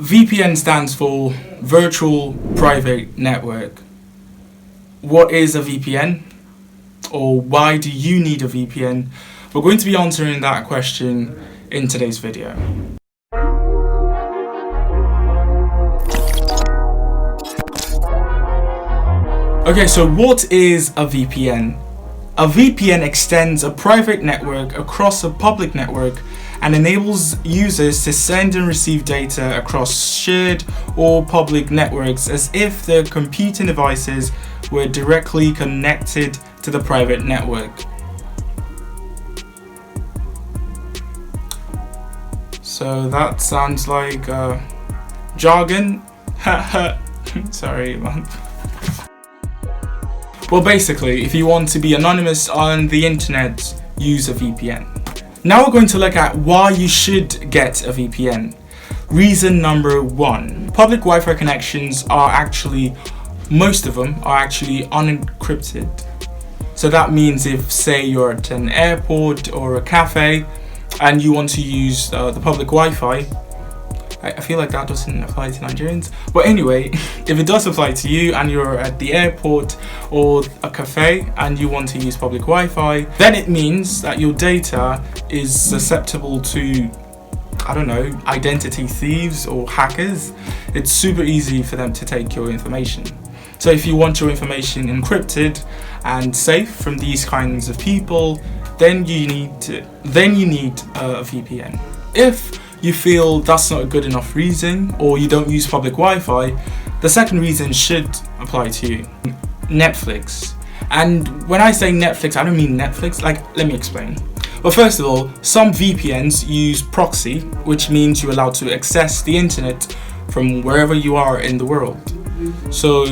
VPN stands for Virtual Private Network. What is a VPN? Or why do you need a VPN? We're going to be answering that question in today's video. Okay, so what is a VPN? A VPN extends a private network across a public network and enables users to send and receive data across shared or public networks as if their computing devices were directly connected to the private network. So that sounds like jargon. Sorry, man. Well, basically, if you want to be anonymous on the internet, use a VPN. Now we're going to look at why you should get a VPN. Reason number one, public Wi-Fi connections are most of them are actually unencrypted. So that means if, say, you're at an airport or a cafe and you want to use the public Wi-Fi, I feel like that doesn't apply to Nigerians. But anyway, if it does apply to you and you're at the airport or a cafe and you want to use public Wi-Fi, then it means that your data is susceptible to, I don't know, identity thieves or hackers. It's super easy for them to take your information. So if you want your information encrypted and safe from these kinds of people, then you need a VPN. If you feel that's not a good enough reason, or you don't use public Wi-Fi, the second reason should apply to you. Netflix. And when I say Netflix, I don't mean Netflix. Let me explain. Well, first of all, some VPNs use proxy, which means you're allowed to access the internet from wherever you are in the world. So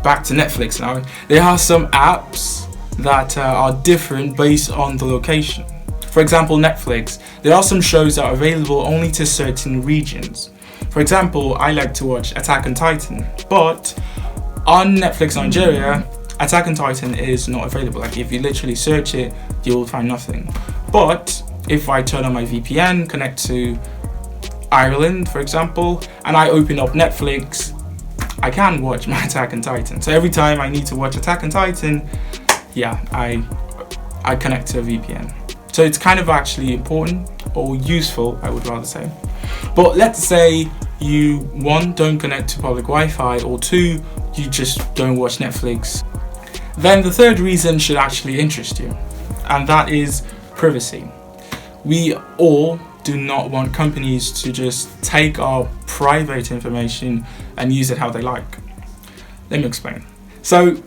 back to Netflix now. There are some apps that are different based on the location. For example, Netflix, there are some shows that are available only to certain regions. For example, I like to watch Attack on Titan, but on Netflix Nigeria, Attack on Titan is not available. Like, if you literally search it, you will find nothing. But if I turn on my VPN, connect to Ireland, for example, and I open up Netflix, I can watch my Attack on Titan. So every time I need to watch Attack on Titan, yeah, I connect to a VPN. So it's kind of actually important or useful, I would rather say. But let's say you, one, don't connect to public Wi-Fi, or two, you just don't watch Netflix. Then the third reason should actually interest you, and that is privacy. We all do not want companies to just take our private information and use it how they like. Let me explain. So,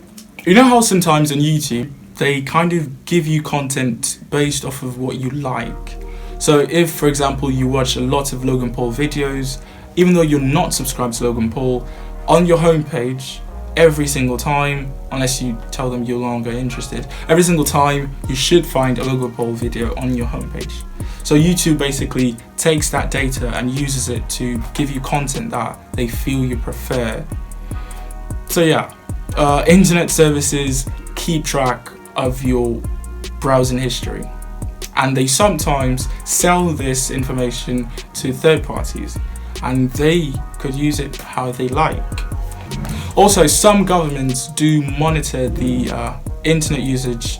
you know how sometimes on YouTube, they kind of give you content based off of what you like. So if, for example, you watch a lot of Logan Paul videos, even though you're not subscribed to Logan Paul, on your homepage, every single time, unless you tell them you're no longer interested, every single time you should find a Logan Paul video on your homepage. So YouTube basically takes that data and uses it to give you content that they feel you prefer. So yeah, internet services keep track of your browsing history, and they sometimes sell this information to third parties, and they could use it how they like. Also, some governments do monitor the internet usage,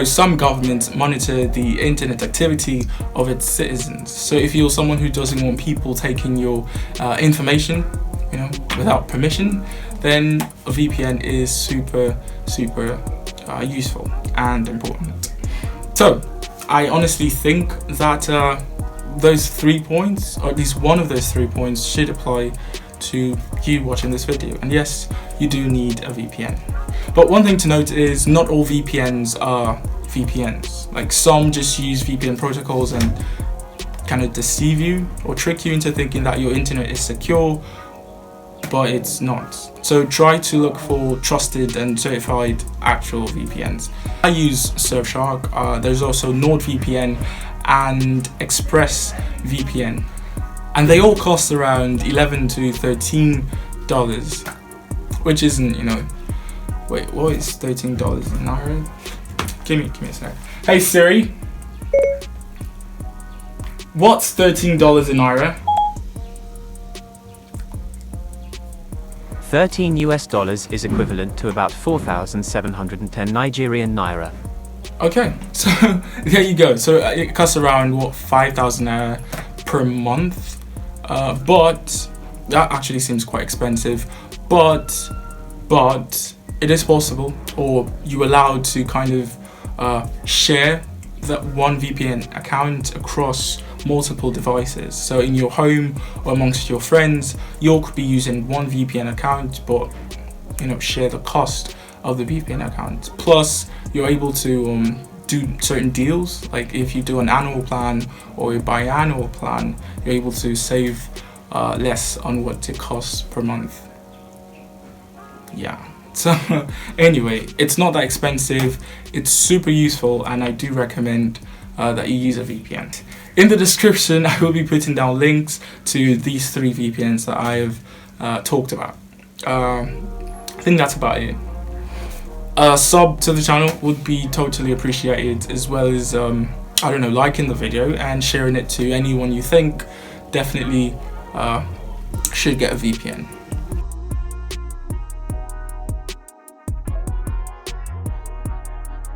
some governments monitor the internet activity of its citizens. So if you're someone who doesn't want people taking your information, without permission, then a VPN is super useful and important. So I honestly think that those 3 points, or at least one of those 3 points, should apply to you watching this video. And yes, you do need a VPN. But one thing to note is not all VPNs are VPNs. Like, some just use VPN protocols and kind of deceive you or trick you into thinking that your internet is secure, but it's not. So try to look for trusted and certified actual VPNs. I use Surfshark. There's also NordVPN and ExpressVPN, and they all cost around $11 to $13, which isn't, wait, what is $13 in Naira? Give me a sec. Hey Siri, What's $13 in Naira? $13 is equivalent to about 4,710 Nigerian naira. Okay, so there you go. So it costs around what, 5,000 naira per month, but that actually seems quite expensive. But it is possible, or you're allowed to kind of share that one VPN account across multiple devices. So in your home or amongst your friends, you could be using one VPN account, but share the cost of the VPN account. Plus, you're able to do certain deals. Like if you do an annual plan or a biannual plan, you're able to save less on what it costs per month. Yeah. So anyway, it's not that expensive. It's super useful, and I do recommend that you use a VPN. In the description, I will be putting down links to these 3 VPNs that I have talked about. I think that's about it. A sub to the channel would be totally appreciated, as well as liking the video and sharing it to anyone you think definitely should get a VPN.